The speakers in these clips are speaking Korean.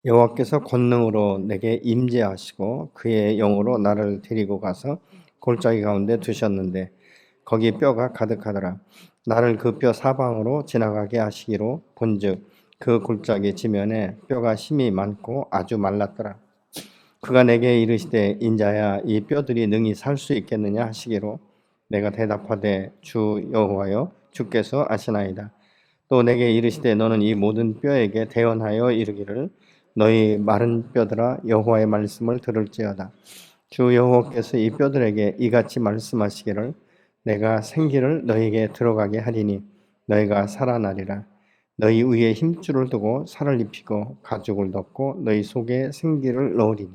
여호와께서 권능으로 내게 임재하시고 그의 영으로 나를 데리고 가서 골짜기 가운데 두셨는데 거기 뼈가 가득하더라. 나를 그 뼈 사방으로 지나가게 하시기로 본즉 그 골짜기 지면에 뼈가 심이 많고 아주 말랐더라. 그가 내게 이르시되 인자야 이 뼈들이 능히 살 수 있겠느냐 하시기로 내가 대답하되 주 여호와여 주께서 아시나이다. 또 내게 이르시되 너는 이 모든 뼈에게 대언하여 이르기를 너희 마른 뼈들아 여호와의 말씀을 들을지어다. 주 여호와께서 이 뼈들에게 이같이 말씀하시기를 내가 생기를 너희에게 들어가게 하리니 너희가 살아나리라. 너희 위에 힘줄을 두고 살을 입히고 가죽을 덮고 너희 속에 생기를 넣으리니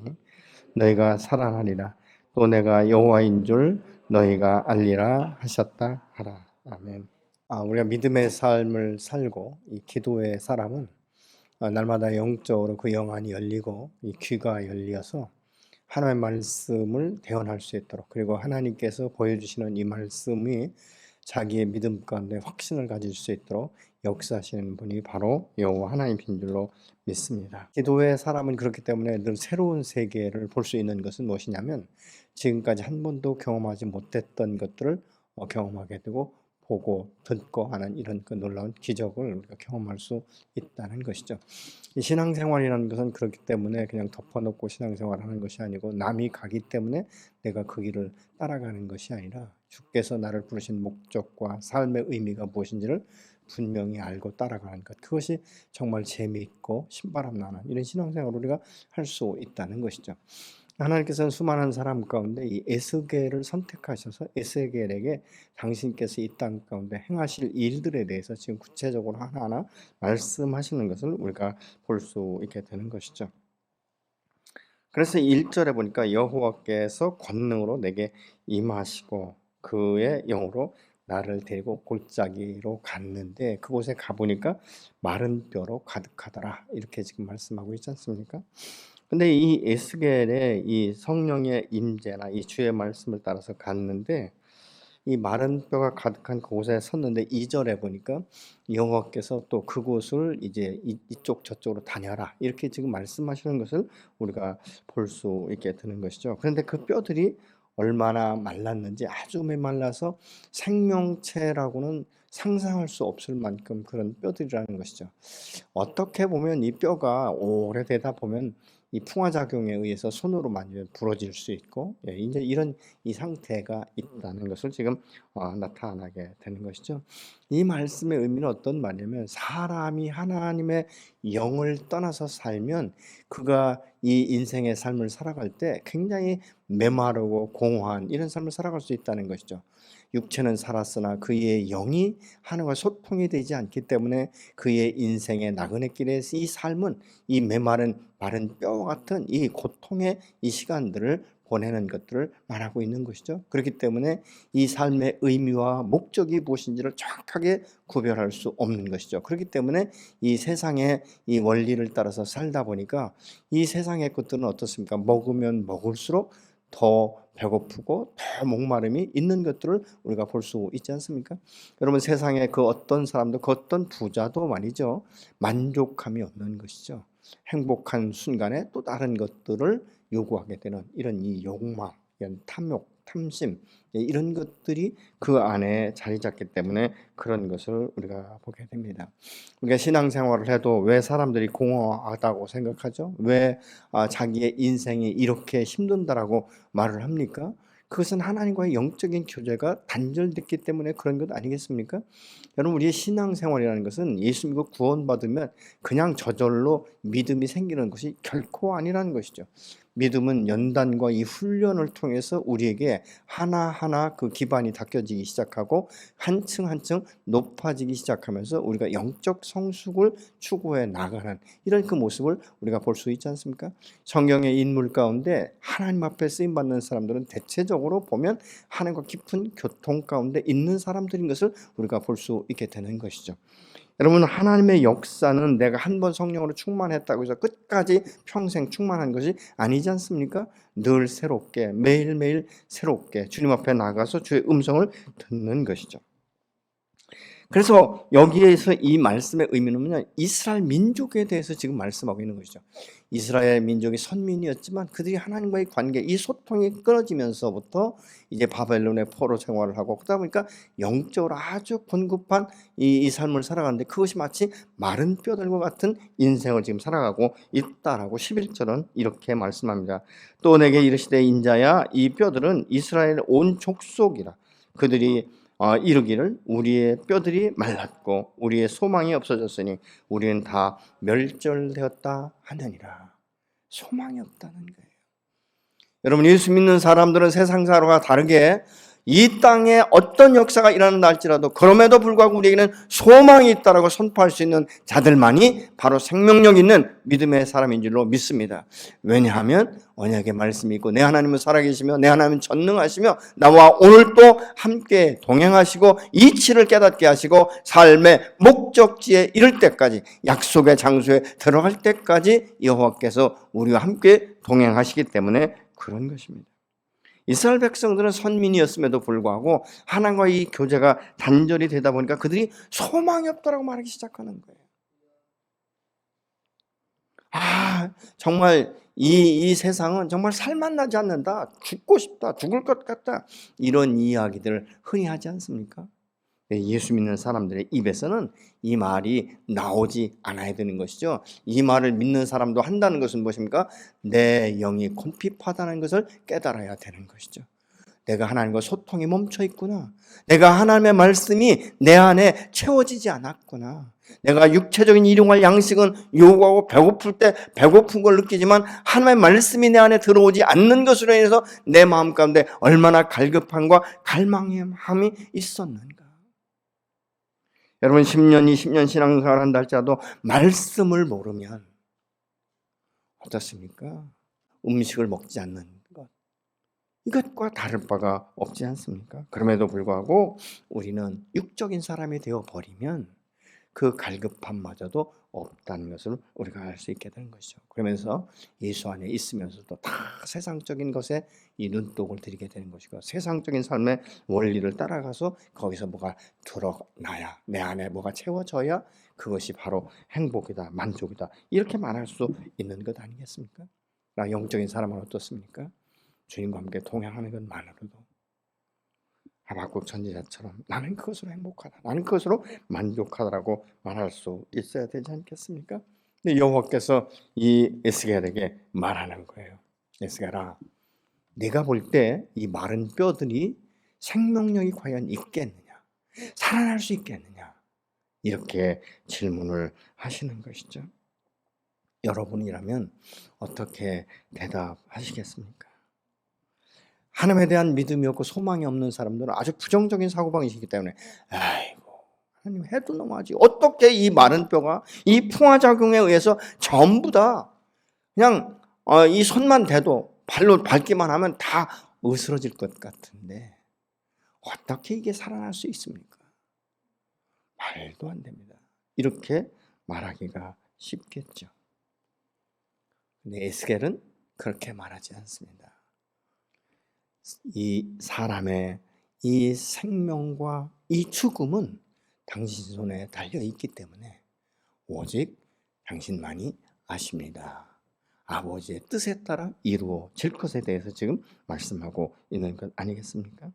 너희가 살아나리라. 또 내가 여호와인 줄 너희가 알리라 하셨다 하라. 아멘. 우리가 믿음의 삶을 살고 이 기도의 사람은 날마다 영적으로 그 영안이 열리고 이 귀가 열려서 하나님의 말씀을 대언할 수 있도록, 그리고 하나님께서 보여주시는 이 말씀이 자기의 믿음 가운데 확신을 가질 수 있도록 역사하시는 분이 바로 여호와 하나님인 줄로 믿습니다. 기도의 사람은 그렇기 때문에 늘 새로운 세계를 볼 수 있는 것은 무엇이냐면 지금까지 한 번도 경험하지 못했던 것들을 경험하게 되고 보고 듣고 하는 이런 그 놀라운 기적을 우리가 경험할 수 있다는 것이죠. 이 신앙생활이라는 것은 그렇기 때문에 그냥 덮어놓고 신앙생활하는 것이 아니고 남이 가기 때문에 내가 그 길을 따라가는 것이 아니라 주께서 나를 부르신 목적과 삶의 의미가 무엇인지를 분명히 알고 따라가는 것, 그것이 정말 재미있고 신바람 나는 이런 신앙생활을 우리가 할 수 있다는 것이죠. 하나님께서는 수많은 사람 가운데 이 에스겔을 선택하셔서 에스겔에게 당신께서 이 땅 가운데 행하실 일들에 대해서 지금 구체적으로 하나하나 말씀하시는 것을 우리가 볼 수 있게 되는 것이죠. 그래서 1절에 보니까 여호와께서 권능으로 내게 임하시고 그의 영으로 나를 데리고 골짜기로 갔는데 그곳에 가보니까 마른 뼈로 가득하더라, 이렇게 지금 말씀하고 있지 않습니까? 근데 이 에스겔의 이 성령의 임재나 이 주의 말씀을 따라서 갔는데 이 마른 뼈가 가득한 그곳에 섰는데 2절에 보니까 여호와께서 또 그곳을 이제 이쪽 저쪽으로 다녀라, 이렇게 지금 말씀하시는 것을 우리가 볼 수 있게 되는 것이죠. 그런데 그 뼈들이 얼마나 말랐는지, 아주 메말라서 생명체라고는 상상할 수 없을 만큼 그런 뼈들이라는 것이죠. 어떻게 보면 이 뼈가 오래되다 보면 이 풍화작용에 의해서 손으로 만지면 부러질 수 있고, 이제 이런 이 상태가 있다는 것을 지금 나타나게 되는 것이죠. 이 말씀의 의미는 어떤 말이냐면 사람이 하나님의 영을 떠나서 살면 그가 이 인생의 삶을 살아갈 때 굉장히 메마르고 공허한 이런 삶을 살아갈 수 있다는 것이죠. 육체는 살았으나 그의 영이 하나님과 소통이 되지 않기 때문에 그의 인생의 나그네 길의 이 삶은 이 메마른 마른 뼈와 같은 이 고통의 이 시간들을 보내는 것들을 말하고 있는 것이죠. 그렇기 때문에 이 삶의 의미와 목적이 무엇인지를 정확하게 구별할 수 없는 것이죠. 그렇기 때문에 이 세상의 이 원리를 따라서 살다 보니까 이 세상의 것들은 어떻습니까? 먹으면 먹을수록 더 배고프고 더 목마름이 있는 것들을 우리가 볼 수 있지 않습니까? 여러분, 세상에 그 어떤 사람도, 그 어떤 부자도 말이죠, 만족함이 없는 것이죠. 행복한 순간에 또 다른 것들을 요구하게 되는 이런 이 욕망, 이런 탐욕, 탐심, 이런 것들이 그 안에 자리 잡기 때문에 그런 것을 우리가 보게 됩니다. 우리가 신앙생활을 해도 왜 사람들이 공허하다고 생각하죠? 왜 자기의 인생이 이렇게 힘든다라고 말을 합니까? 그것은 하나님과의 영적인 교제가 단절됐기 때문에 그런 것 아니겠습니까? 여러분, 우리의 신앙생활이라는 것은 예수 믿고 구원받으면 그냥 저절로 믿음이 생기는 것이 결코 아니라는 것이죠. 믿음은 연단과 이 훈련을 통해서 우리에게 하나하나 그 기반이 닦여지기 시작하고 한층 한층 높아지기 시작하면서 우리가 영적 성숙을 추구해 나가는 이런 그 모습을 우리가 볼 수 있지 않습니까? 성경의 인물 가운데 하나님 앞에 쓰임받는 사람들은 대체적으로 보면 하나님과 깊은 교통 가운데 있는 사람들인 것을 우리가 볼 수 있게 되는 것이죠. 여러분, 하나님의 역사는 내가 한 번 성령으로 충만했다고 해서 끝까지 평생 충만한 것이 아니지 않습니까? 늘 새롭게, 매일매일 새롭게 주님 앞에 나가서 주의 음성을 듣는 것이죠. 그래서 여기에서 이 말씀의 의미는 뭐냐? 이스라엘 민족에 대해서 지금 말씀하고 있는 것이죠. 이스라엘 민족이 선민이었지만 그들이 하나님과의 관계, 이 소통이 끊어지면서부터 이제 바벨론의 포로 생활을 하고, 그러다 보니까 영적으로 아주 곤급한 이 삶을 살아가는데, 그것이 마치 마른 뼈들과 같은 인생을 지금 살아가고 있다라고 11절은 이렇게 말씀합니다. 또 내게 이르시되 인자야, 이 뼈들은 이스라엘 온 족속이라. 그들이 이르기를 우리의 뼈들이 말랐고 우리의 소망이 없어졌으니 우리는 다 멸절되었다 하느니라. 소망이 없다는 거예요. 여러분, 예수 믿는 사람들은 세상 사람과 다르게 이 땅에 어떤 역사가 일어난다 할지라도 그럼에도 불구하고 우리에게는 소망이 있다라고 선포할 수 있는 자들만이 바로 생명력 있는 믿음의 사람인 줄로 믿습니다. 왜냐하면 언약의 말씀이 있고 내 하나님은 살아계시며 내 하나님은 전능하시며 나와 오늘도 함께 동행하시고 이치를 깨닫게 하시고 삶의 목적지에 이를 때까지, 약속의 장소에 들어갈 때까지 여호와께서 우리와 함께 동행하시기 때문에 그런 것입니다. 이스라엘 백성들은 선민이었음에도 불구하고 하나님과의 이 교제가 단절이 되다 보니까 그들이 소망이 없다라고 말하기 시작하는 거예요. 정말 이 세상은 정말 살맛나지 않는다, 죽고 싶다, 죽을 것 같다, 이런 이야기들을 흔히 하지 않습니까? 예수 믿는 사람들의 입에서는 이 말이 나오지 않아야 되는 것이죠. 이 말을 믿는 사람도 한다는 것은 무엇입니까? 내 영이 곤핍하다는 것을 깨달아야 되는 것이죠. 내가 하나님과 소통이 멈춰 있구나. 내가 하나님의 말씀이 내 안에 채워지지 않았구나. 내가 육체적인 일용할 양식은 요구하고 배고플 때 배고픈 걸 느끼지만 하나님의 말씀이 내 안에 들어오지 않는 것으로 인해서 내 마음 가운데 얼마나 갈급함과 갈망함이 있었는가. 여러분, 10년, 20년 신앙생활 한다 할지라도 말씀을 모르면 어떻습니까? 음식을 먹지 않는 것, 이것과 다를 바가 없지 않습니까? 그럼에도 불구하고 우리는 육적인 사람이 되어버리면 그 갈급함마저도 없다는 것을 우리가 알 수 있게 되는 것이죠. 그러면서 예수 안에 있으면서도 다 세상적인 것에 이 눈독을 들이게 되는 것이고, 세상적인 삶의 원리를 따라가서 거기서 뭐가 드러나야, 내 안에 뭐가 채워져야 그것이 바로 행복이다, 만족이다, 이렇게 말할 수 있는 것 아니겠습니까? 나 영적인 사람은 어떻습니까? 주님과 함께 동행하는 것만으로도 하박국 선지자처럼 나는 그것으로 행복하다, 나는 그것으로 만족하다라고 말할 수 있어야 되지 않겠습니까? 근데 여호와께서 이 에스겔에게 말하는 거예요. 에스겔아, 네가 볼 때 이 마른 뼈들이 생명력이 과연 있겠느냐, 살아날 수 있겠느냐, 이렇게 질문을 하시는 것이죠. 여러분이라면 어떻게 대답하시겠습니까? 하나님에 대한 믿음이 없고 소망이 없는 사람들은 아주 부정적인 사고방식이기 때문에 아이고, 하나님 해도 너무하지, 어떻게 이 마른 뼈가 이 풍화작용에 의해서 전부 다 그냥 이 손만 대도, 발로 밟기만 하면 다 으스러질 것 같은데 어떻게 이게 살아날 수 있습니까? 말도 안 됩니다. 이렇게 말하기가 쉽겠죠. 근데 에스겔은 그렇게 말하지 않습니다. 이 사람의 이 생명과 이 죽음은 당신 손에 달려 있기 때문에 오직 당신만이 아십니다. 아버지의 뜻에 따라 이루어질 것에 대해서 지금 말씀하고 있는 것 아니겠습니까?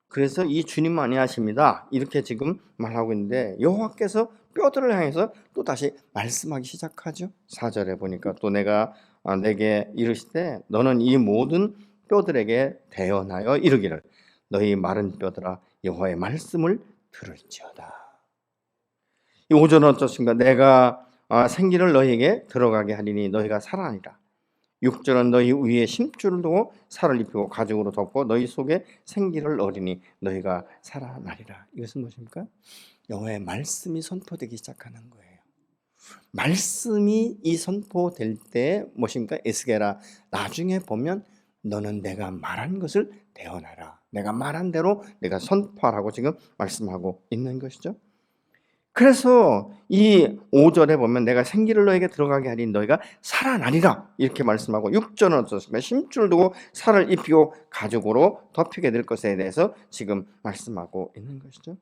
그래서 이 주님만이 아십니다, 이렇게 지금 말하고 있는데 여호와께서 뼈들을 향해서 또 다시 말씀하기 시작하죠. 4절에 보니까 또 내가 내게 이르시되 너는 이 모든 뼈들에게 대언하여 이르기를 너희 마른 뼈들아 여호와의 말씀을 들을지어다. 이 5절은 어떻습니까? 내가 생기를 너희에게 들어가게 하리니 너희가 살아나리라. 6절은 너희 위에 심줄을 두고 살을 입히고 가죽으로 덮고 너희 속에 생기를 넣으리니 너희가 살아나리라. 이것은 무엇입니까? 여호와의 말씀이 선포되기 시작하는 거예요. 말씀이 이 선포될 때 무엇입니까? 에스겔아, 나중에 보면 너는 내가 말한 것을 대언하라. 내가 말한 대로 내가 선포하라고 지금 말씀하고 있는 것이죠. 그래서 이 5절에 보면 내가 생기를 너에게 들어가게 하리니 너희가 살아나리라, 이렇게 말씀하고, 6절은 어떻습니까? 심줄을 두고 살을 입히고 가죽으로 덮이게 될 것에 대해서 지금 말씀하고 있는 것이죠.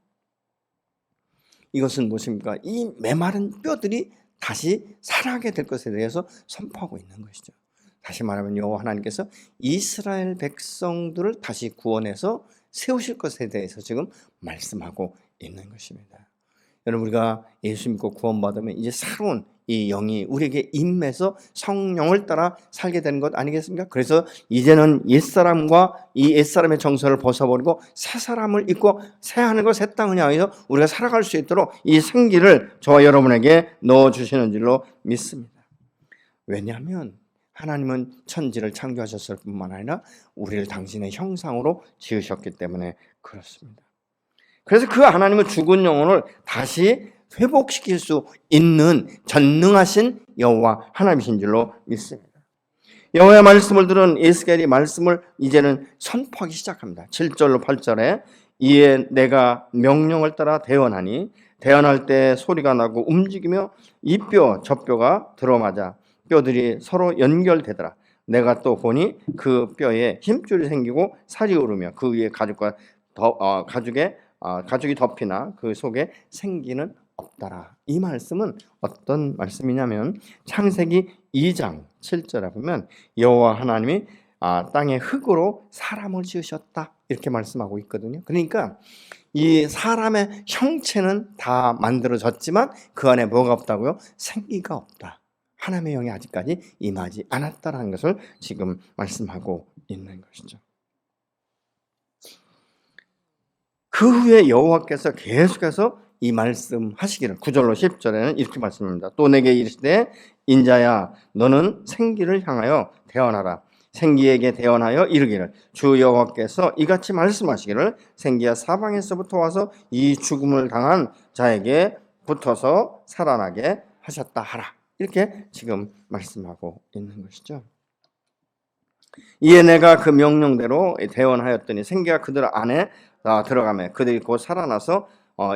이것은 무엇입니까? 이 메마른 뼈들이 다시 살아나게 될 것에 대해서 선포하고 있는 것이죠. 다시 말하면 여호와 하나님께서 이스라엘 백성들을 다시 구원해서 세우실 것에 대해서 지금 말씀하고 있는 것입니다. 여러분, 우리가 예수 믿고 구원받으면 이제 새로운 이 영이 우리에게 임해서 성령을 따라 살게 되는 것 아니겠습니까? 그래서 이제는 옛사람과 이 옛사람의 정서를 벗어버리고 새 사람을 입고 새 하늘과 새 땅을 향해서 우리가 살아갈 수 있도록 이 생기를 저와 여러분에게 넣어주시는 줄로 믿습니다. 왜냐하면 하나님은 천지를 창조하셨을 뿐만 아니라 우리를 당신의 형상으로 지으셨기 때문에 그렇습니다. 그래서 그 하나님은 죽은 영혼을 다시 회복시킬 수 있는 전능하신 여호와 하나님이신 줄로 믿습니다. 여호와의 말씀을 들은 에스겔이 말씀을 이제는 선포하기 시작합니다. 7절로 8절에 이에 내가 명령을 따라 대언하니 대언할 때 소리가 나고 움직이며 이 뼈 저 뼈가 들어맞아 뼈들이 서로 연결되더라. 내가 또 보니 그 뼈에 힘줄이 생기고 살이 오르며 그 위에 가죽이 덮이나 그 속에 생기는 없더라. 이 말씀은 어떤 말씀이냐면 창세기 2장 7절에 보면 여호와 하나님이 땅의 흙으로 사람을 지으셨다 이렇게 말씀하고 있거든요. 그러니까 이 사람의 형체는 다 만들어졌지만 그 안에 뭐가 없다고요? 생기가 없다. 하나님의 영이 아직까지 임하지 않았다라는 것을 지금 말씀하고 있는 것이죠. 그 후에 여호와께서 계속해서 이 말씀하시기를 9절로 10절에는 이렇게 말씀합니다. 또 내게 이르시되 인자야 너는 생기를 향하여 대언하라. 생기에게 대언하여 이르기를 주 여호와께서 이같이 말씀하시기를 생기야 사방에서부터 와서 이 죽음을 당한 자에게 붙어서 살아나게 하셨다 하라. 이렇게 지금 말씀하고 있는 것이죠. 이에 내가 그 명령대로 대언하였더니 생기가 그들 안에 들어가며 그들이 곧 살아나서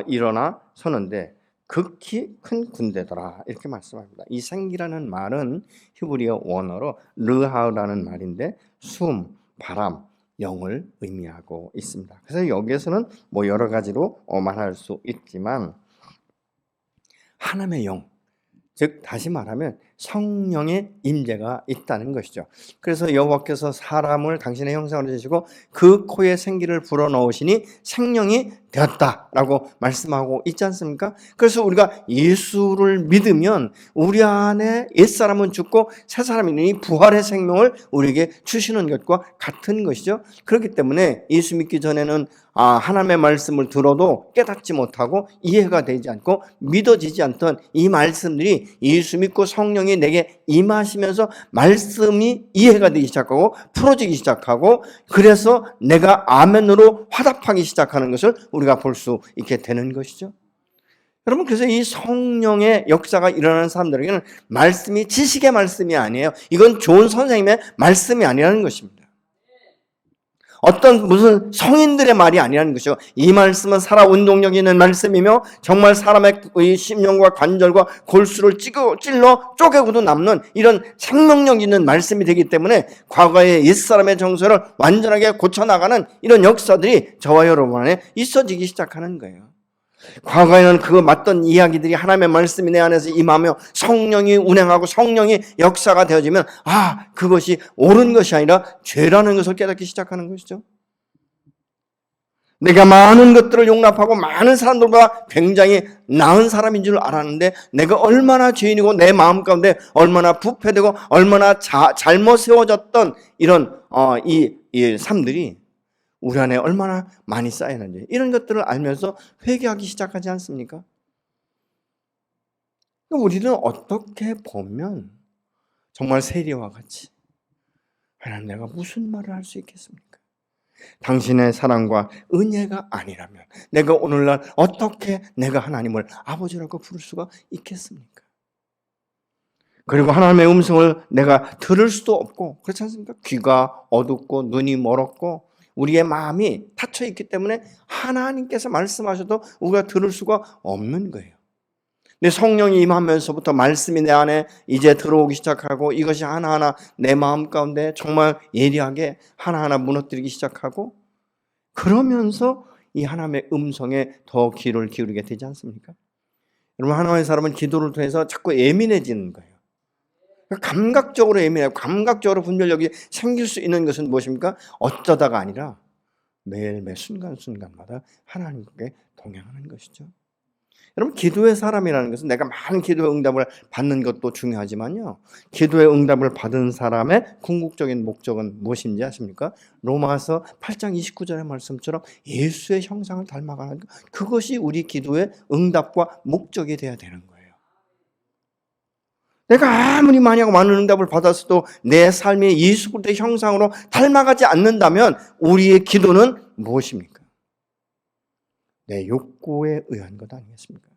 일어나 서는데 극히 큰 군대더라 이렇게 말씀합니다. 이 생기라는 말은 히브리어 원어로 르하우라는 말인데 숨, 바람, 영을 의미하고 있습니다. 그래서 여기에서는 뭐 여러 가지로 말할 수 있지만 하나님의 영, 즉 다시 말하면 성령의 임재가 있다는 것이죠. 그래서 여호와께서 사람을 당신의 형상으로 지으시고 그 코에 생기를 불어넣으시니 생명이 되었다라고 말씀하고 있지 않습니까? 그래서 우리가 예수를 믿으면 우리 안에 옛사람은 죽고 새사람이 있으니 부활의 생명을 우리에게 주시는 것과 같은 것이죠. 그렇기 때문에 예수 믿기 전에는 하나님의 말씀을 들어도 깨닫지 못하고 이해가 되지 않고 믿어지지 않던 이 말씀들이 예수 믿고 성령이 내게 임하시면서 말씀이 이해가 되기 시작하고 풀어지기 시작하고 그래서 내가 아멘으로 화답하기 시작하는 것을 우리가 볼 수 있게 되는 것이죠. 여러분, 그래서 이 성령의 역사가 일어나는 사람들에게는 말씀이 지식의 말씀이 아니에요. 이건 좋은 선생님의 말씀이 아니라는 것입니다. 어떤 무슨 성인들의 말이 아니라는 것이고 이 말씀은 살아 운동력이 있는 말씀이며 정말 사람의 심령과 관절과 골수를 찔러 쪼개고도 남는 이런 생명력 있는 말씀이 되기 때문에 과거의 옛사람의 정서를 완전하게 고쳐나가는 이런 역사들이 저와 여러분 안에 있어지기 시작하는 거예요. 과거에는 그 맞던 이야기들이 하나님의 말씀이 내 안에서 임하며 성령이 운행하고 성령이 역사가 되어지면 그것이 옳은 것이 아니라 죄라는 것을 깨닫기 시작하는 것이죠. 내가 많은 것들을 용납하고 많은 사람들보다 굉장히 나은 사람인 줄 알았는데 내가 얼마나 죄인이고 내 마음 가운데 얼마나 부패되고 얼마나 잘못 세워졌던 이런 이 삶들이 우리 안에 얼마나 많이 쌓이는지 이런 것들을 알면서 회개하기 시작하지 않습니까? 우리는 어떻게 보면 정말 세리와 같이 하나님 내가 무슨 말을 할 수 있겠습니까? 당신의 사랑과 은혜가 아니라면 내가 오늘날 어떻게 내가 하나님을 아버지라고 부를 수가 있겠습니까? 그리고 하나님의 음성을 내가 들을 수도 없고 그렇지 않습니까? 귀가 어둡고 눈이 멀었고 우리의 마음이 닫혀 있기 때문에 하나님께서 말씀하셔도 우리가 들을 수가 없는 거예요. 근데 성령이 임하면서부터 말씀이 내 안에 이제 들어오기 시작하고 이것이 하나하나 내 마음 가운데 정말 예리하게 하나하나 무너뜨리기 시작하고 그러면서 이 하나님의 음성에 더 귀를 기울이게 되지 않습니까? 여러분, 하나님의 사람은 기도를 통해서 자꾸 예민해지는 거예요. 감각적으로 예민해요. 감각적으로 분별력이 생길 수 있는 것은 무엇입니까? 어쩌다가 아니라 매일 매 순간순간마다 하나님께 동행하는 것이죠. 여러분, 기도의 사람이라는 것은 내가 많은 기도의 응답을 받는 것도 중요하지만요, 기도의 응답을 받은 사람의 궁극적인 목적은 무엇인지 아십니까? 로마서 8장 29절의 말씀처럼 예수의 형상을 닮아가는 것, 그것이 우리 기도의 응답과 목적이 되어야 되는 거예요. 내가 아무리 많은 응답을 받았어도 내 삶이 예수 그리스도의 형상으로 닮아가지 않는다면 우리의 기도는 무엇입니까? 내 욕구에 의한 것 아니겠습니까?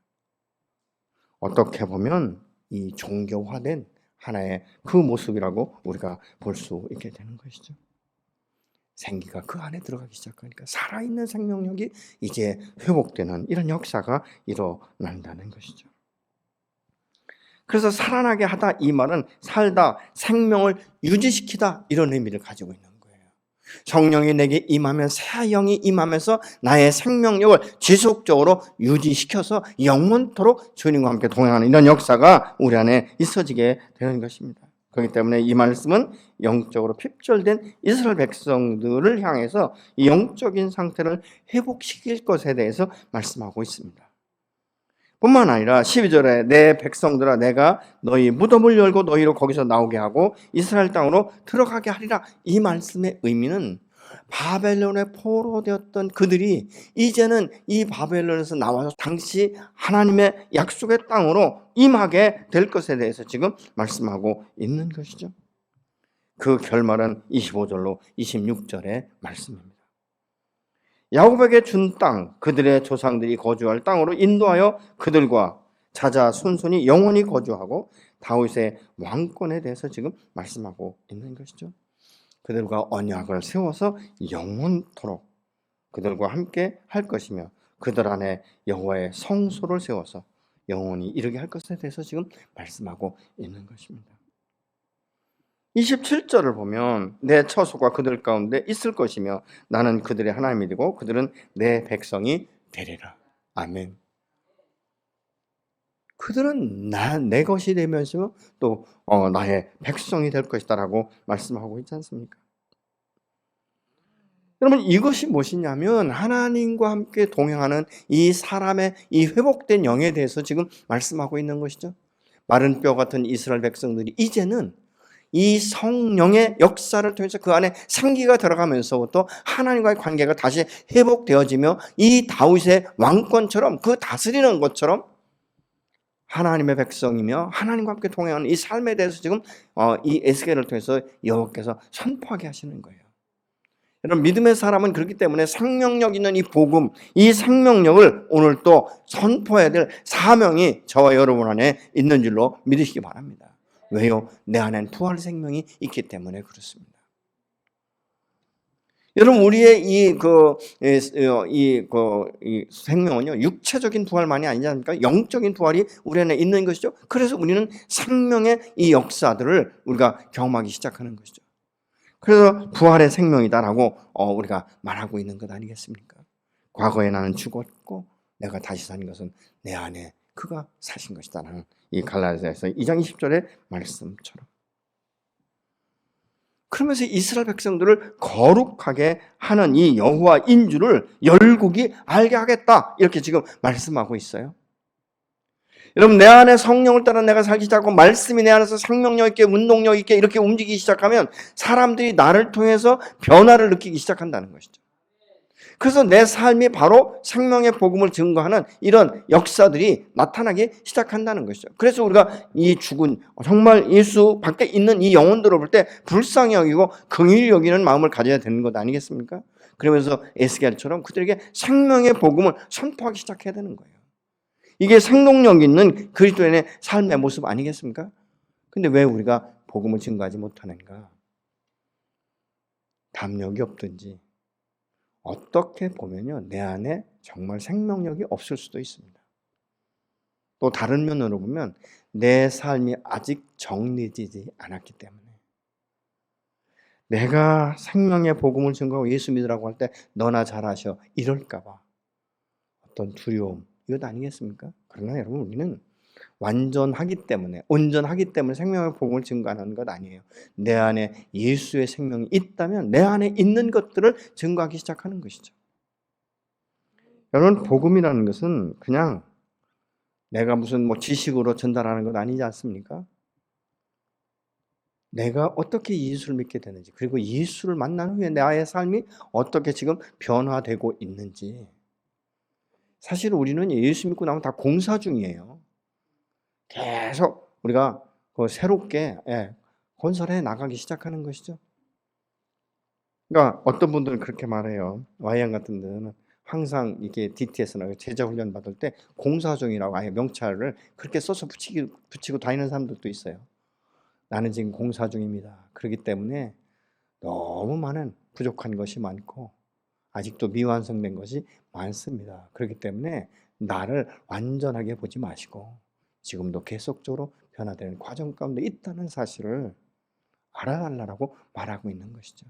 어떻게 보면 이 종교화된 하나의 그 모습이라고 우리가 볼 수 있게 되는 것이죠. 생기가 그 안에 들어가기 시작하니까 살아있는 생명력이 이제 회복되는 이런 역사가 일어난다는 것이죠. 그래서 살아나게 하다, 이 말은 살다, 생명을 유지시키다, 이런 의미를 가지고 있는 거예요. 성령이 내게 임하면 새 영이 임하면서 나의 생명력을 지속적으로 유지시켜서 영원토록 주님과 함께 동행하는 이런 역사가 우리 안에 있어지게 되는 것입니다. 그렇기 때문에 이 말씀은 영적으로 핍절된 이스라엘 백성들을 향해서 이 영적인 상태를 회복시킬 것에 대해서 말씀하고 있습니다. 뿐만 아니라 12절에 내 백성들아, 내가 너희 무덤을 열고 너희를 거기서 나오게 하고 이스라엘 땅으로 들어가게 하리라. 이 말씀의 의미는 바벨론에 포로되었던 그들이 이제는 이 바벨론에서 나와서 당시 하나님의 약속의 땅으로 임하게 될 것에 대해서 지금 말씀하고 있는 것이죠. 그 결말은 25절로 26절의 말씀입니다. 야곱에게 준 땅, 그들의 조상들이 거주할 땅으로 인도하여 그들과 자자 손손이 영원히 거주하고 다윗의 왕권에 대해서 지금 말씀하고 있는 것이죠. 그들과 언약을 세워서 영원토록 그들과 함께 할 것이며 그들 안에 여호와의 성소를 세워서 영원히 이르게 할 것에 대해서 지금 말씀하고 있는 것입니다. 27절을 보면 내 처소가 그들 가운데 있을 것이며 나는 그들의 하나님이 되고 그들은 내 백성이 되리라. 아멘. 그들은 내 것이 되면서 또 나의 백성이 될 것이다라고 말씀하고 있지 않습니까? 여러분, 이것이 무엇이냐면 하나님과 함께 동행하는 이 사람의 이 회복된 영에 대해서 지금 말씀하고 있는 것이죠. 마른 뼈 같은 이스라엘 백성들이 이제는 이 성령의 역사를 통해서 그 안에 생기가 들어가면서부터 하나님과의 관계가 다시 회복되어지며 이 다윗의 왕권처럼, 그 다스리는 것처럼 하나님의 백성이며 하나님과 함께 동행하는 이 삶에 대해서 지금 이 에스겔을 통해서 여호와께서 선포하게 하시는 거예요. 여러분, 믿음의 사람은 그렇기 때문에 생명력 있는 이 복음, 이 생명력을 오늘 또 선포해야 될 사명이 저와 여러분 안에 있는 줄로 믿으시기 바랍니다. 왜요? 내 안엔 부활 생명이 있기 때문에 그렇습니다. 여러분, 우리의 이 생명은요, 육체적인 부활만이 아니지 않습니까? 영적인 부활이 우리 안에 있는 것이죠. 그래서 우리는 생명의 이 역사들을 우리가 경험하기 시작하는 것이죠. 그래서 부활의 생명이다라고 우리가 말하고 있는 것 아니겠습니까? 과거에 나는 죽었고 내가 다시 사는 것은 내 안에 그가 사신 것이다라는 이 갈라디아서 2장 20절의 말씀처럼. 그러면서 이스라엘 백성들을 거룩하게 하는 이 여호와인 줄을 열국이 알게 하겠다, 이렇게 지금 말씀하고 있어요. 여러분, 내 안에 성령을 따라 내가 살기 시작하고 말씀이 내 안에서 생명력 있게 운동력 있게 이렇게 움직이기 시작하면 사람들이 나를 통해서 변화를 느끼기 시작한다는 것이죠. 그래서 내 삶이 바로 생명의 복음을 증거하는 이런 역사들이 나타나기 시작한다는 것이죠. 그래서 우리가 이 죽은 정말 예수 밖에 있는 이 영혼들을 볼 때 불쌍히 여기고 긍휼히 여기는 마음을 가져야 되는 것 아니겠습니까? 그러면서 에스겔처럼 그들에게 생명의 복음을 선포하기 시작해야 되는 거예요. 이게 생동력 있는 그리스도인의 삶의 모습 아니겠습니까? 근데 왜 우리가 복음을 증거하지 못하는가? 담력이 없든지 어떻게 보면요, 내 안에 정말 생명력이 없을 수도 있습니다. 또 다른 면으로 보면 내 삶이 아직 정리되지 않았기 때문에 내가 생명의 복음을 증거하고 예수 믿으라고 할 때 너나 잘하셔 이럴까 봐 어떤 두려움, 이것 아니겠습니까? 그러나 여러분, 우리는 완전하기 때문에, 온전하기 때문에 생명의 복음을 증거하는 것 아니에요. 내 안에 예수의 생명이 있다면 내 안에 있는 것들을 증거하기 시작하는 것이죠. 여러분, 복음이라는 것은 그냥 내가 무슨 지식으로 전달하는 것 아니지 않습니까? 내가 어떻게 예수를 믿게 되는지, 그리고 예수를 만난 후에 나의 삶이 어떻게 지금 변화되고 있는지. 사실 우리는 예수 믿고 나면 다 공사 중이에요. 계속 우리가 새롭게 건설해 나가기 시작하는 것이죠. 그러니까 어떤 분들은 그렇게 말해요. YM 같은 데는 항상 이게 DTS나 제자 훈련 받을 때 공사 중이라고 아예 명찰을 그렇게 써서 붙이고 다니는 사람들도 있어요. 나는 지금 공사 중입니다. 그렇기 때문에 너무 많은 부족한 것이 많고 아직도 미완성된 것이 많습니다. 그렇기 때문에 나를 완전하게 보지 마시고 지금도 계속적으로 변화되는 과정 가운데 있다는 사실을 알아달라고 말하고 있는 것이죠.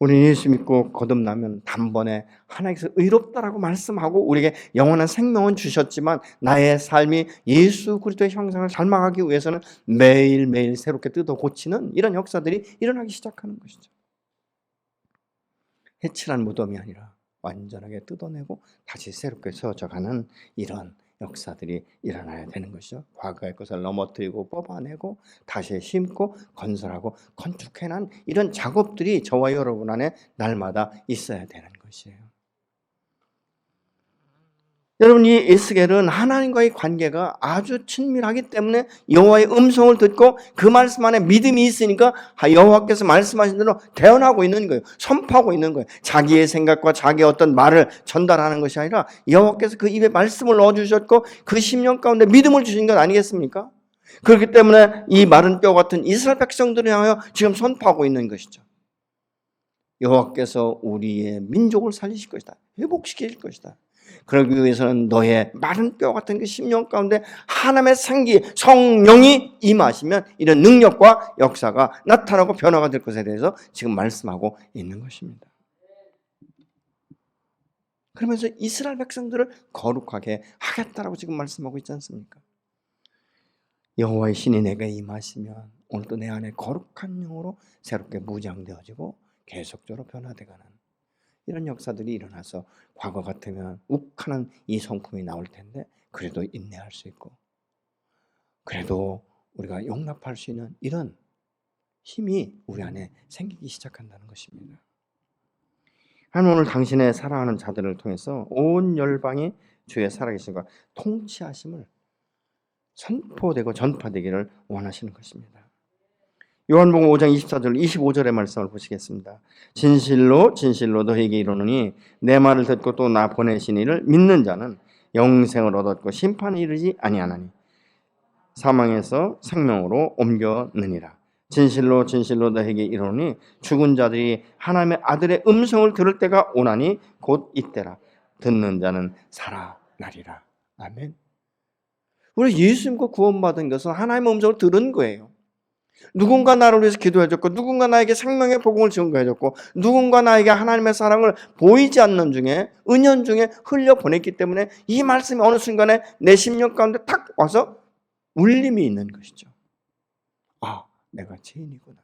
우리 예수 믿고 거듭나면 단번에 하나님께서 의롭다라고 말씀하고 우리에게 영원한 생명은 주셨지만 나의 삶이 예수 그리스도의 형상을 닮아가기 위해서는 매일매일 새롭게 뜯어 고치는 이런 역사들이 일어나기 시작하는 것이죠. 해칠한 무덤이 아니라 완전하게 뜯어내고 다시 새롭게 세워져가는 이런 역사들이 일어나야 되는 것이죠. 과거의 것을 넘어뜨리고 뽑아내고 다시 심고 건설하고 건축해낸 이런 작업들이 저와 여러분 안에 날마다 있어야 되는 것이에요. 여러분, 이 에스겔은 하나님과의 관계가 아주 친밀하기 때문에 여호와의 음성을 듣고 그 말씀 안에 믿음이 있으니까 여호와께서 말씀하신 대로 대언하고 있는 거예요. 선포하고 있는 거예요. 자기의 생각과 자기의 어떤 말을 전달하는 것이 아니라 여호와께서 그 입에 말씀을 넣어주셨고 그 심령 가운데 믿음을 주신 것 아니겠습니까? 그렇기 때문에 이 마른 뼈 같은 이스라엘 백성들을 향하여 지금 선포하고 있는 것이죠. 여호와께서 우리의 민족을 살리실 것이다. 회복시킬 것이다. 그러기 위해서는 너의 마른 뼈 같은 그 심령 가운데 하나님의 생기, 성령이 임하시면 이런 능력과 역사가 나타나고 변화가 될 것에 대해서 지금 말씀하고 있는 것입니다. 그러면서 이스라엘 백성들을 거룩하게 하겠다라고 지금 말씀하고 있지 않습니까? 여호와의 신이 내게 임하시면 오늘도 내 안에 거룩한 영으로 새롭게 무장되어지고 계속적으로 변화되가는 이런 역사들이 일어나서 과거 같으면 욱하는 이 성품이 나올 텐데 그래도 인내할 수 있고 그래도 우리가 용납할 수 있는 이런 힘이 우리 안에 생기기 시작한다는 것입니다. 하나님 오늘 당신의 사랑하는 자들을 통해서 온 열방이 주의 살아계심과 통치하심을 선포되고 전파되기를 원하시는 것입니다. 요한복음 5장 24절 25절의 말씀을 보시겠습니다. 진실로 진실로 너희에게 이르노니 내 말을 듣고 또 나 보내신 이를 믿는 자는 영생을 얻었고 심판에 이르지 아니하나니 사망에서 생명으로 옮겨느니라. 진실로 진실로 너희에게 이르노니 죽은 자들이 하나님의 아들의 음성을 들을 때가 오나니 곧 이때라. 듣는 자는 살아나리라. 아멘. 우리 예수 믿고 구원받은 것은 하나님의 음성을 들은 거예요. 누군가 나를 위해서 기도해줬고 누군가 나에게 생명의 복음을 증거해줬고 누군가 나에게 하나님의 사랑을 보이지 않는 중에 은연 중에 흘려보냈기 때문에 이 말씀이 어느 순간에 내 심령 가운데 탁 와서 울림이 있는 것이죠. 아, 내가 죄인이구나.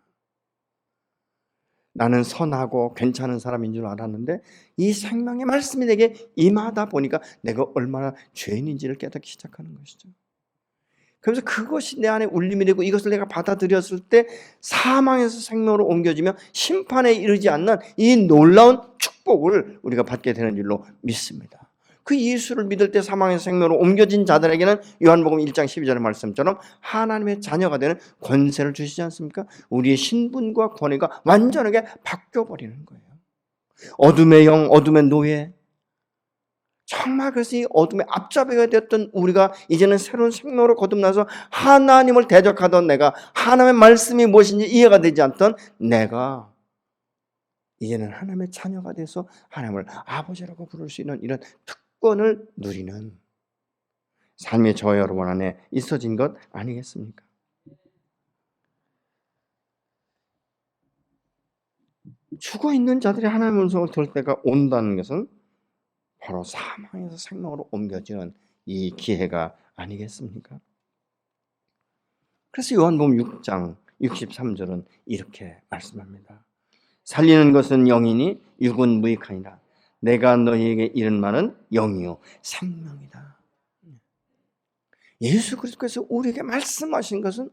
나는 선하고 괜찮은 사람인 줄 알았는데 이 생명의 말씀이 내게 임하다 보니까 내가 얼마나 죄인인지를 깨닫기 시작하는 것이죠. 그래서 그것이 내 안에 울림이 되고 이것을 내가 받아들였을 때 사망에서 생명으로 옮겨지며 심판에 이르지 않는 이 놀라운 축복을 우리가 받게 되는 줄로 믿습니다. 그 예수를 믿을 때 사망에서 생명으로 옮겨진 자들에게는 요한복음 1장 12절의 말씀처럼 하나님의 자녀가 되는 권세를 주시지 않습니까? 우리의 신분과 권위가 완전하게 바뀌어버리는 거예요. 어둠의 영, 어둠의 노예, 정말 그래서 이 어둠의 앞잡이가 되었던 우리가 이제는 새로운 생명으로 거듭나서 하나님을 대적하던 내가, 하나님의 말씀이 무엇인지 이해가 되지 않던 내가 이제는 하나님의 자녀가 돼서 하나님을 아버지라고 부를 수 있는 이런 특권을 누리는 삶이 저 여러분 안에 있어진 것 아니겠습니까? 죽어있는 자들이 하나님의 음성을 들을 때가 온다는 것은 바로 사망에서 생명으로 옮겨지는 이 기회가 아니겠습니까? 그래서 요한복음 6장 63절은 이렇게 말씀합니다. 살리는 것은 영이니 육은 무익하니라. 내가 너희에게 이른 말은 영이요 생명이다. 예수 그리스도께서 우리에게 말씀하신 것은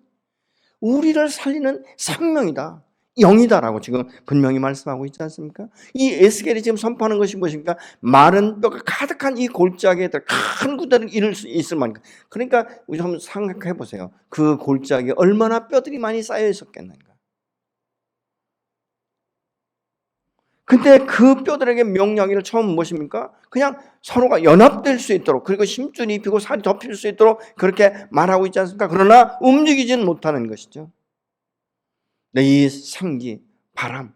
우리를 살리는 생명이다, 영이다라고 지금 분명히 말씀하고 있지 않습니까? 이 에스겔이 지금 선포하는 것이 무엇입니까? 마른 뼈가 가득한 이 골짜기에 큰 구덩이를 이룰 수 있을 만큼. 그러니까 우리 한번 생각해 보세요. 그 골짜기에 얼마나 뼈들이 많이 쌓여 있었겠는가. 근데 그 뼈들에게 명령을 처음 무엇입니까? 그냥 서로가 연합될 수 있도록, 그리고 힘줄이 입히고 살이 덮일 수 있도록 그렇게 말하고 있지 않습니까? 그러나 움직이지는 못하는 것이죠. 이 생기, 바람,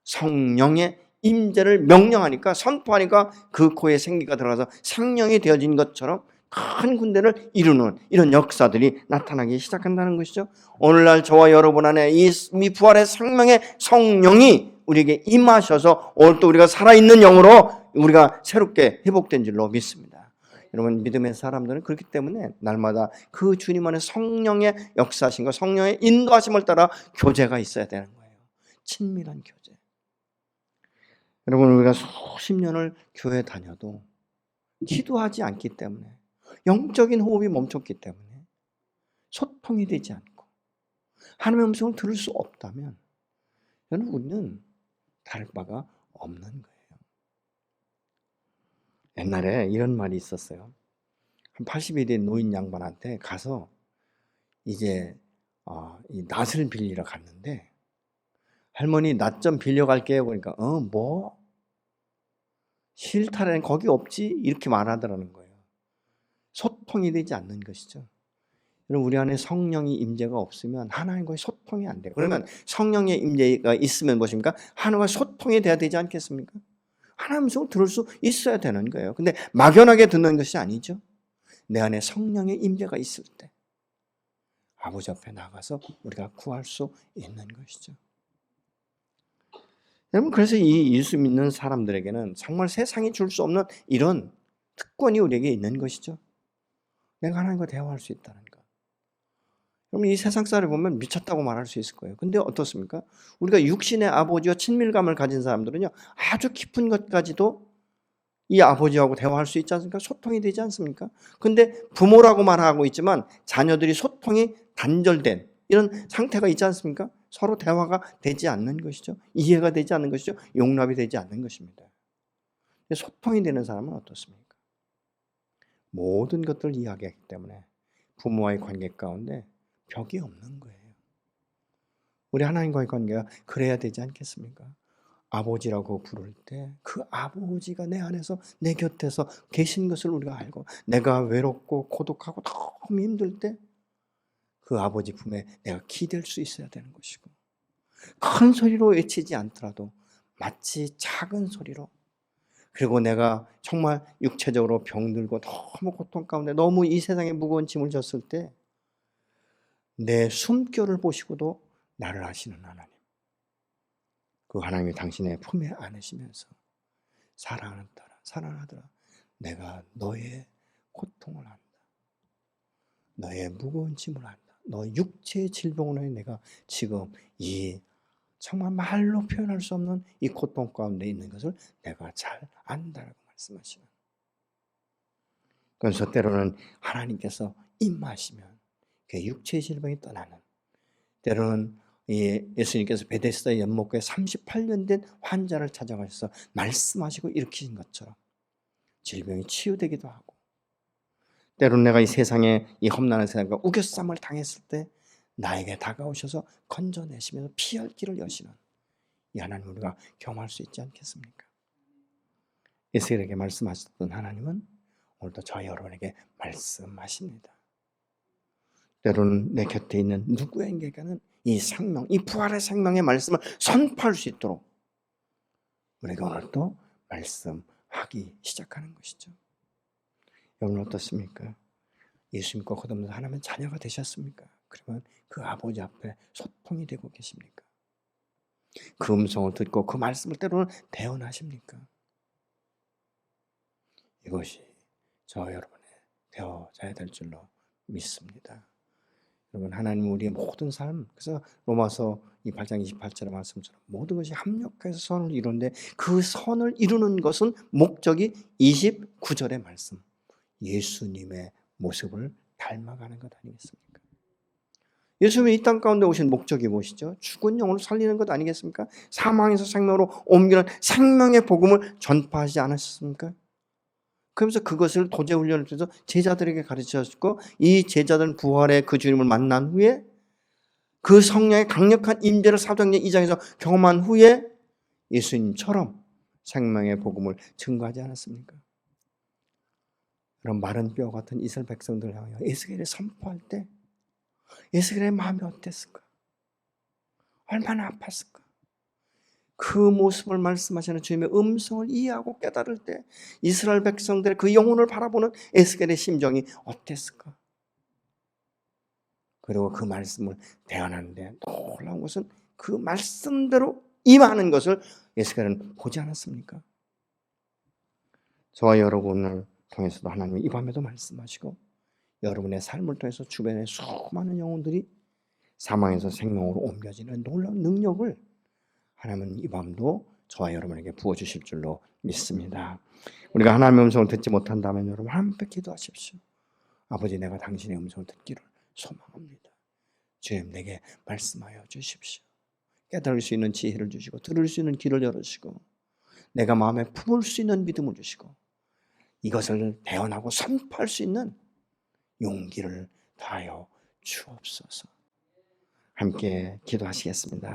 성령의 임재를 명령하니까, 선포하니까 그 코에 생기가 들어가서 생명이 되어진 것처럼 큰 군대를 이루는 이런 역사들이 나타나기 시작한다는 것이죠. 오늘날 저와 여러분 안에 이 부활의 생명의 성령이 우리에게 임하셔서 오늘 또 우리가 살아있는 영으로 우리가 새롭게 회복된 줄로 믿습니다. 여러분, 믿음의 사람들은 그렇기 때문에 날마다 그 주님 안에 성령의 역사하심과 성령의 인도하심을 따라 교제가 있어야 되는 거예요. 친밀한 교제. 여러분, 우리가 수십 년을 교회 다녀도 기도하지 않기 때문에, 영적인 호흡이 멈췄기 때문에 소통이 되지 않고 하나님의 음성을 들을 수 없다면 여러분, 우리는 다를 바가 없는 거예요. 옛날에 이런 말이 있었어요. 한 80이 된 노인 양반한테 가서 이제 이 낫을 빌리러 갔는데, 할머니 낫 좀 빌려갈게요. 그러니까 뭐? 싫다라는 거기 없지? 이렇게 말하더라는 거예요. 소통이 되지 않는 것이죠. 여러분, 우리 안에 성령의 임재가 없으면 하나님과의 소통이 안 돼요. 그러면 성령의 임재가 있으면 무엇입니까? 하나님과 소통이 돼야 되지 않겠습니까? 하나님 음성을 들을 수 있어야 되는 거예요. 근데 막연하게 듣는 것이 아니죠. 내 안에 성령의 임재가 있을 때 아버지 앞에 나가서 우리가 구할 수 있는 것이죠. 여러분, 그래서 이 예수 믿는 사람들에게는 정말 세상이 줄 수 없는 이런 특권이 우리에게 있는 것이죠. 내가 하나님과 대화할 수 있다는 것. 그럼 이 세상 사람을 보면 미쳤다고 말할 수 있을 거예요. 근데 어떻습니까? 우리가 육신의 아버지와 친밀감을 가진 사람들은요, 아주 깊은 것까지도 이 아버지하고 대화할 수 있지 않습니까? 소통이 되지 않습니까? 근데 부모라고 말하고 있지만 자녀들이 소통이 단절된 이런 상태가 있지 않습니까? 서로 대화가 되지 않는 것이죠. 이해가 되지 않는 것이죠. 용납이 되지 않는 것입니다. 소통이 되는 사람은 어떻습니까? 모든 것들을 이야기하기 때문에 부모와의 관계 가운데 벽이 없는 거예요. 우리 하나님과의 관계가 그래야 되지 않겠습니까? 아버지라고 부를 때 그 아버지가 내 안에서 내 곁에서 계신 것을 우리가 알고, 내가 외롭고 고독하고 너무 힘들 때 그 아버지 품에 내가 기댈 수 있어야 되는 것이고, 큰 소리로 외치지 않더라도 마치 작은 소리로, 그리고 내가 정말 육체적으로 병들고 너무 고통 가운데 너무 이 세상에 무거운 짐을 졌을 때 내 숨결을 보시고도 나를 아시는 하나님, 그 하나님이 당신의 품에 안으시면서 사랑하더라. 내가 너의 고통을 안다. 너의 무거운 짐을 안다. 너 육체의 질병으로 내가 지금 이 정말 말로 표현할 수 없는 이 고통 가운데 있는 것을 내가 잘 안다라고 말씀하시는. 그래서 때로는 하나님께서 임하시면 그 육체의 질병이 떠나는, 때로는 예수님께서 베데스다 연못가에 38년 된 환자를 찾아가셔서 말씀하시고 일으키신 것처럼 질병이 치유되기도 하고, 때로는 내가 이 세상에 이 험난한 세상과 우겨쌈을 당했을 때 나에게 다가오셔서 건져내시면서 피할 길을 여시는 이 하나님 우리가 경험할 수 있지 않겠습니까? 에스겔에게 말씀하셨던 하나님은 오늘도 저희 여러분에게 말씀하십니다. 때로는 내 곁에 있는 누구에게는 이 생명, 이 부활의 생명의 말씀을 선포할 수 있도록 우리가 오늘 또 말씀하기 시작하는 것이죠. 여러분 어떻습니까? 예수 믿고 거듭나서 하나님의 자녀가 되셨습니까? 그러면 그 아버지 앞에 소통이 되고 계십니까? 그 음성을 듣고 그 말씀을 때로는 대언하십니까? 이것이 저 여러분의 되어져야 될 줄로 믿습니다. 여러분, 하나님 우리의 모든 삶, 그래서 로마서 이 8장 28절의 말씀처럼 모든 것이 합력해서 선을 이루는데 그 선을 이루는 것은 목적이 29절의 말씀, 예수님의 모습을 닮아가는 것 아니겠습니까? 예수님이 이 땅 가운데 오신 목적이 무엇이죠? 죽은 영혼을 살리는 것 아니겠습니까? 사망에서 생명으로 옮기는 생명의 복음을 전파하지 않으셨습니까? 그러면서 그것을 도제 훈련을 통해서 제자들에게 가르치셨고, 이 제자들은 부활의 그 주님을 만난 후에 그 성령의 강력한 임재를 사도행전 2장에서 경험한 후에 예수님처럼 생명의 복음을 증거하지 않았습니까? 그런 마른 뼈 같은 이스라엘 백성들을 향하여 에스겔이 선포할 때 에스겔의 마음이 어땠을까? 얼마나 아팠을까? 그 모습을 말씀하시는 주님의 음성을 이해하고 깨달을 때 이스라엘 백성들의 그 영혼을 바라보는 에스겔의 심정이 어땠을까? 그리고 그 말씀을 대하는데 놀라운 것은 그 말씀대로 임하는 것을 에스겔은 보지 않았습니까? 저와 여러분을 통해서도 하나님이 이 밤에도 말씀하시고 여러분의 삶을 통해서 주변의 수많은 영혼들이 사망에서 생명으로 옮겨지는 놀라운 능력을 하나님은 이 밤도 저와 여러분에게 부어주실 줄로 믿습니다. 우리가 하나님의 음성을 듣지 못한다면 여러분 하나님 앞에 기도하십시오. 아버지, 내가 당신의 음성을 듣기를 소망합니다. 주님, 내게 말씀하여 주십시오. 깨달을 수 있는 지혜를 주시고 들을 수 있는 귀를 열으시고 내가 마음에 품을 수 있는 믿음을 주시고 이것을 대언하고 선포할 수 있는 용기를 다하여 주옵소서. 함께 기도하시겠습니다.